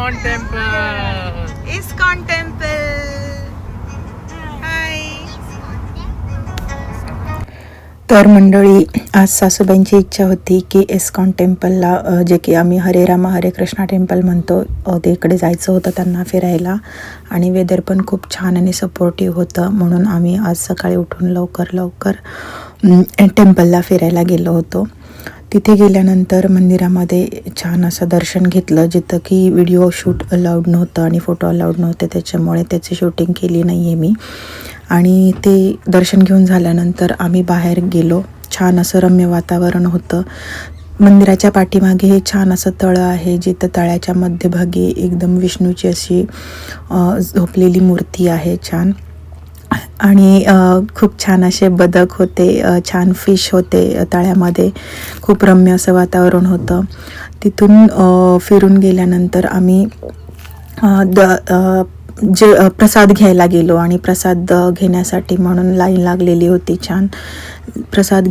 ISKCON temple. हाय. तर मंडळी, आज सासूबाईंची इच्छा होती की इस्कॉन टेम्पलला, जे की आम्ही हरे रामा हरे कृष्णा टेम्पल म्हणतो, तिकडे जायचं होतं त्यांना फिरायला. आणि वेदर पण खूप छान आणि सपोर्टिव्ह होतं, म्हणून आम्ही आज सकाळी उठून लवकर टेम्पलला फिरायला गेलो होतो. तिथे गेल्यानंतर मंदिरामध्ये छान असं दर्शन घेतलं, जिथं की व्हिडिओ शूट अलाउड नव्हतं आणि फोटो अलाउड नव्हते, त्याच्यामुळे त्याची शूटिंग केली नाही आहे मी. आणि ते दर्शन घेऊन झाल्यानंतर आम्ही बाहेर गेलो. छान असं रम्य वातावरण होतं. मंदिराच्या पाठीमागे हे छान असं तळं आहे, जिथं तळ्याच्या मध्यभागी एकदम विष्णूची अशी झोपलेली मूर्ती आहे छान. आणि खूप छान असे बदक होते, छान फिश होते तळ्यामध्ये. खूप रम्य असं वातावरण होतं. तिथून फिरून गेल्यानंतर आम्ही जे प्रसाद घ्यायला गेलो, आणि प्रसाद घेण्यासाठी म्हणून लाईन लागलेली होती छान. प्रसाद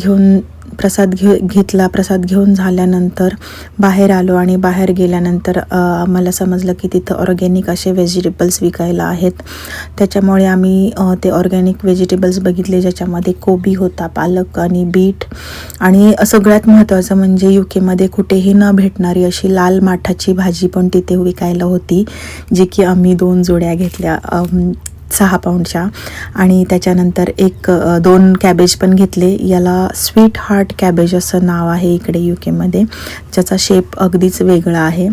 घेतला. प्रसाद घेऊन झाल्यानंतर बाहेर आलो, आणि बाहेर गेल्यानंतर आम्हाला समजलं की तिथं ऑर्गॅनिक असे व्हेजिटेबल्स विकायला आहेत. त्याच्यामुळे आम्ही ते ऑर्गॅनिक व्हेजिटेबल्स बघितले, ज्याच्यामध्ये कोबी होता, पालक आणि बीट, आणि सगळ्यात महत्त्वाचं म्हणजे UK कुठेही न भेटणारी अशी लाल माठाची भाजी पण तिथे विकायला होती, जी की आम्ही 2 जोड्या घेतल्या 6 पाऊंडच्या. आणि त्याच्यानंतर 2 कॅबेज पण घेतले. याला स्वीट हार्ट कॅबेज असं नाव आहे इकडे UK, ज्याचा शेप अगदीच वेगळा आहे.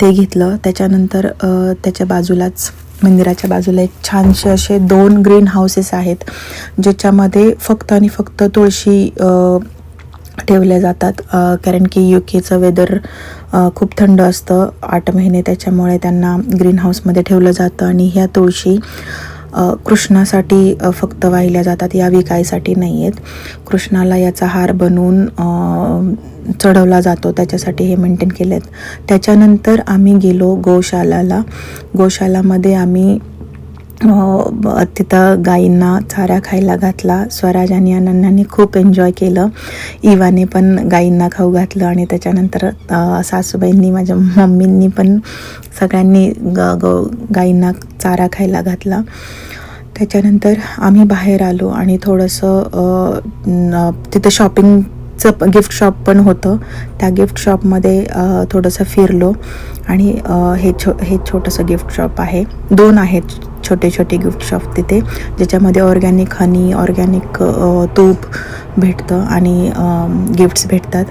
ते घेतलं. त्याच्यानंतर त्याच्या बाजूलाच, मंदिराच्या बाजूला एक छानसे असे 2 ग्रीन हाऊसेस आहेत, ज्याच्यामध्ये फक्त आणि फक्त तुळशी ठेवल्या जातात. कारण की UKचं वेदर खूप थंड असतं 8 महिने, त्याच्यामुळे त्यांना ग्रीन हाऊसमध्ये ठेवलं जातं. आणि ह्या तुळशी कृष्णासाठी फक्त वाहिल्या जातात, या विकायसाठी नाही आहेत. कृष्णाला याचा हार बनवून चढवला जातो, त्याच्यासाठी हे मेंटेन केलेत. त्याच्यानंतर आम्ही गेलो गोशालामध्ये. आम्ही तिथं गाईंना चारा खायला घातला. स्वराज आणि अनन्याने खूप एन्जॉय केलं. इवाने पण गाईंना खाऊ घातलं. आणि त्याच्यानंतर सासूबाईंनी, माझ्या मम्मींनी पण सगळ्यांनी गाईंना चारा खायला घातला. त्याच्यानंतर आम्ही बाहेर आलो, आणि थोडंसं तिथं शॉपिंगचं गिफ्ट शॉप पण होतं. त्या गिफ्ट शॉपमध्ये थोडंसं फिरलो. आणि हे छोटंसं गिफ्ट शॉप आहे. 2 आहेत छोटे गिफ्ट शॉप तिथे, ज्याच्यामध्ये ऑर्गॅनिक हनी, ऑर्गॅनिक तूप भेटतं आणि गिफ्ट्स भेटतात.